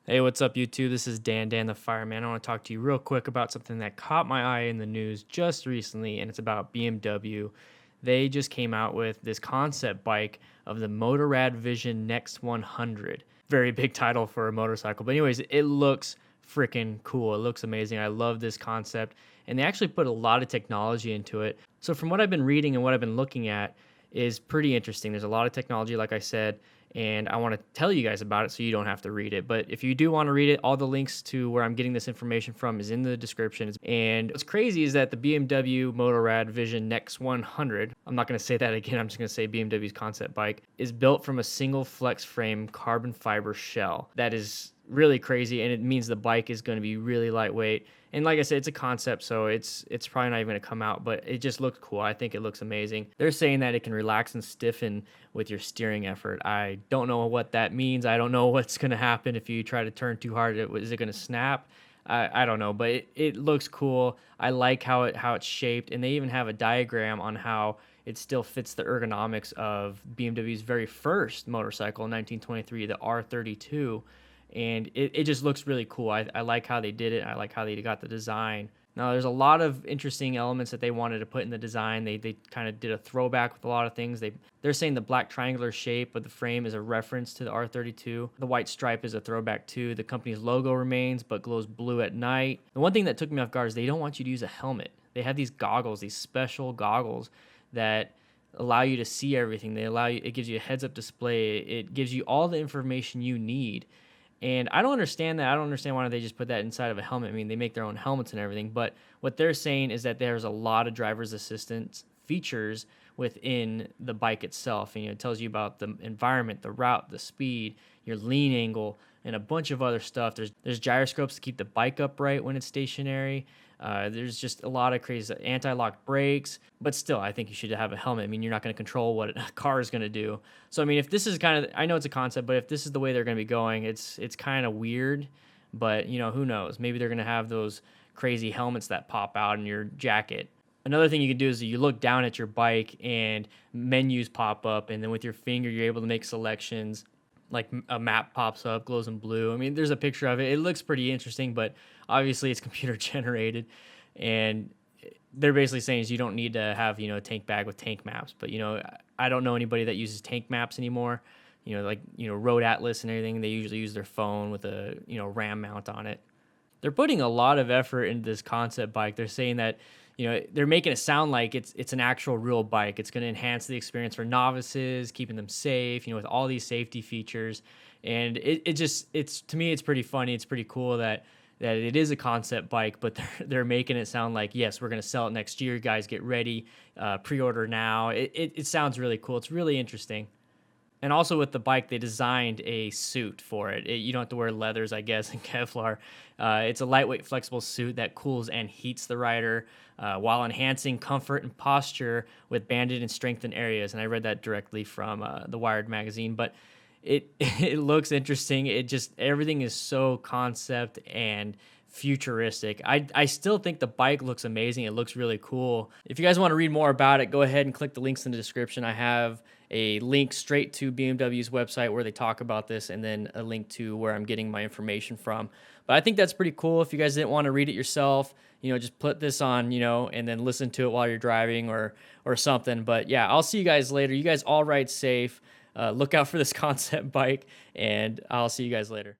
Hey, what's up, YouTube? This is Dan the Fireman. I want to talk to you real quick about something that caught my eye in the news just recently, and it's about BMW. They just came out with this concept bike of the Motorrad Vision Next 100. Very big title for a motorcycle, but anyways, it looks freaking cool. It looks amazing. I love this concept, and they actually put a lot of technology into it. So from what I've been reading and what I've been looking at is pretty interesting. There's a lot of technology, like I said, and I want to tell you guys about it so you don't have to read it. But if you do want to read it, all the links to where I'm getting this information from is in the description. And what's crazy is that the BMW Motorrad Vision Next 100, I'm not going to say that again, I'm just going to say BMW's concept bike, is built from a single flex frame carbon fiber shell. That is really crazy, and it means the bike is going to be really lightweight. And like I said, it's a concept, so it's probably not even going to come out, but it just looks cool. I think it looks amazing. They're saying that it can relax and stiffen with your steering effort. I don't know what that means. I don't know what's going to happen if you try to turn too hard. Is it going to snap? I don't know, but it looks cool. I like how it's shaped, and they even have a diagram on how it still fits the ergonomics of BMW's very first motorcycle in 1923, the R32. And it just looks really cool. I like how they did it. I like how they got the design. Now, there's a lot of interesting elements that they wanted to put in the design. They kind of did a throwback with a lot of things. They're saying the black triangular shape of the frame is a reference to the R32. The white stripe is a throwback too. The company's logo remains but glows blue at night. The one thing that took me off guard is they don't want you to use a helmet. They have these goggles, these special goggles that allow you to see everything. They allow you. It gives you a heads-up display. It gives you all the information you need. And I don't understand that. I don't understand why they just put that inside of a helmet. I mean, they make their own helmets and everything. But what they're saying is that there's a lot of driver's assistance features within the bike itself. And it tells you about the environment, the route, the speed, your lean angle, and a bunch of other stuff. There's gyroscopes to keep the bike upright when it's stationary. There's just a lot of crazy anti-lock brakes, but still, I think you should have a helmet. I mean, you're not going to control what a car is going to do. So, I mean, if this is kind of, I know it's a concept, but if this is the way they're going to be going, it's kind of weird, but who knows? Maybe they're going to have those crazy helmets that pop out in your jacket. Another thing you can do is you look down at your bike and menus pop up, and then with your finger, you're able to make selections. Like a map pops up, glows in blue. I mean, there's a picture of it. It looks pretty interesting, but obviously it's computer generated. And they're basically saying is you don't need to have, a tank bag with tank maps. But, I don't know anybody that uses tank maps anymore. Road Atlas and everything. They usually use their phone with a, RAM mount on it. They're putting a lot of effort into this concept bike. They're saying that, they're making it sound like it's an actual real bike. It's going to enhance the experience for novices, keeping them safe, with all these safety features. And it's to me, it's pretty funny. It's pretty cool that it is a concept bike, but they're making it sound like, yes, we're going to sell it next year. Guys, get ready, pre-order now. It sounds really cool. It's really interesting. And also with the bike, they designed a suit for it. You don't have to wear leathers, I guess, and Kevlar. It's a lightweight, flexible suit that cools and heats the rider while enhancing comfort and posture with banded and strengthened areas. And I read that directly from the Wired magazine. But it looks interesting. Everything is so concept and futuristic. I still think the bike looks amazing. It looks really cool. If you guys want to read more about it, go ahead and click the links in the description. I have a link straight to BMW's website where they talk about this, and then a link to where I'm getting my information from. But I think that's pretty cool. If you guys didn't want to read it yourself, just put this on, and then listen to it while you're driving or something. But yeah, I'll see you guys later. You guys all ride safe. Look out for this concept bike, and I'll see you guys later.